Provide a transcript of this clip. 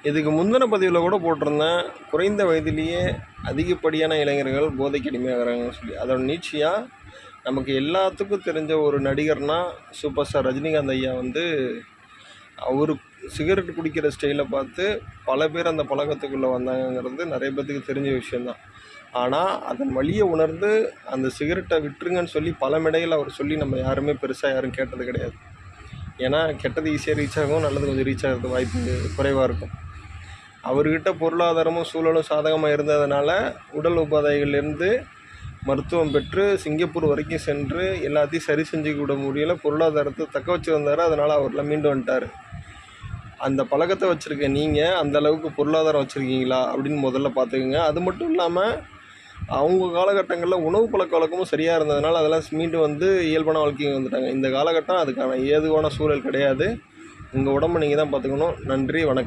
இதுக்கு முந்தின பதிவில் கூட போட்டிருந்தேன், குறைந்த வயதிலேயே அதிகப்படியான இளைஞர்கள் போதைக்கு அடிமையாகிறாங்கன்னு சொல்லி. அதோட நீட்சியாக நமக்கு எல்லாத்துக்கும் தெரிஞ்ச ஒரு நடிகர்னால் சூப்பர் ஸ்டார் ரஜினிகாந்த் ஐயா வந்து அவர் சிகரெட் குடிக்கிற ஸ்டைலை பார்த்து பல பேர் அந்த பழக்கத்துக்குள்ளே வந்தாங்கங்கிறது நிறைய பேர்த்துக்கு தெரிஞ்ச விஷயந்தான். ஆனால் அதன் வழியை உணர்ந்து அந்த சிகரெட்டை விட்டுருங்கன்னு சொல்லி பல மேடைகள் அவர் சொல்லி நம்ம யாருமே பெருசாக யாரும் கேட்டது கிடையாது. ஏன்னா கெட்டது ஈஸியாக ரீச் ஆகும், நல்லது கொஞ்சம் ரீச் ஆகிறது வாய்ப்பு குறைவாக இருக்கும். அவர்கிட்ட பொருளாதாரமும் சூழலும் சாதகமாக இருந்ததுனால உடல் உபாதைகள்லேருந்து மருத்துவம் பெற்று சிங்கப்பூர் வரைக்கும் சென்று எல்லாத்தையும் சரி செஞ்சு விட முடியல, பொருளாதாரத்தை தக்க வச்சு வந்தார். அதனால் அவர்லாம் மீண்டு வந்துட்டார். அந்த பழக்கத்தை வச்சுருக்க நீங்கள் அந்த அளவுக்கு பொருளாதாரம் வச்சுருக்கீங்களா அப்படின்னு முதல்ல பார்த்துக்குங்க. அது மட்டும் இல்லாமல் அவங்க காலகட்டங்களில் உணவு பழக்க வழக்கமும் சரியாக இருந்ததுனால அதெல்லாம் மீண்டும் வந்து இயல்பான வாழ்க்கைக்கு வந்துட்டாங்க. இந்த காலகட்டம் அதுக்கான ஏதுவான சூழல் கிடையாது. உங்கள் உடம்பை நீங்கள் தான் பார்த்துக்கணும். நன்றி, வணக்கம்.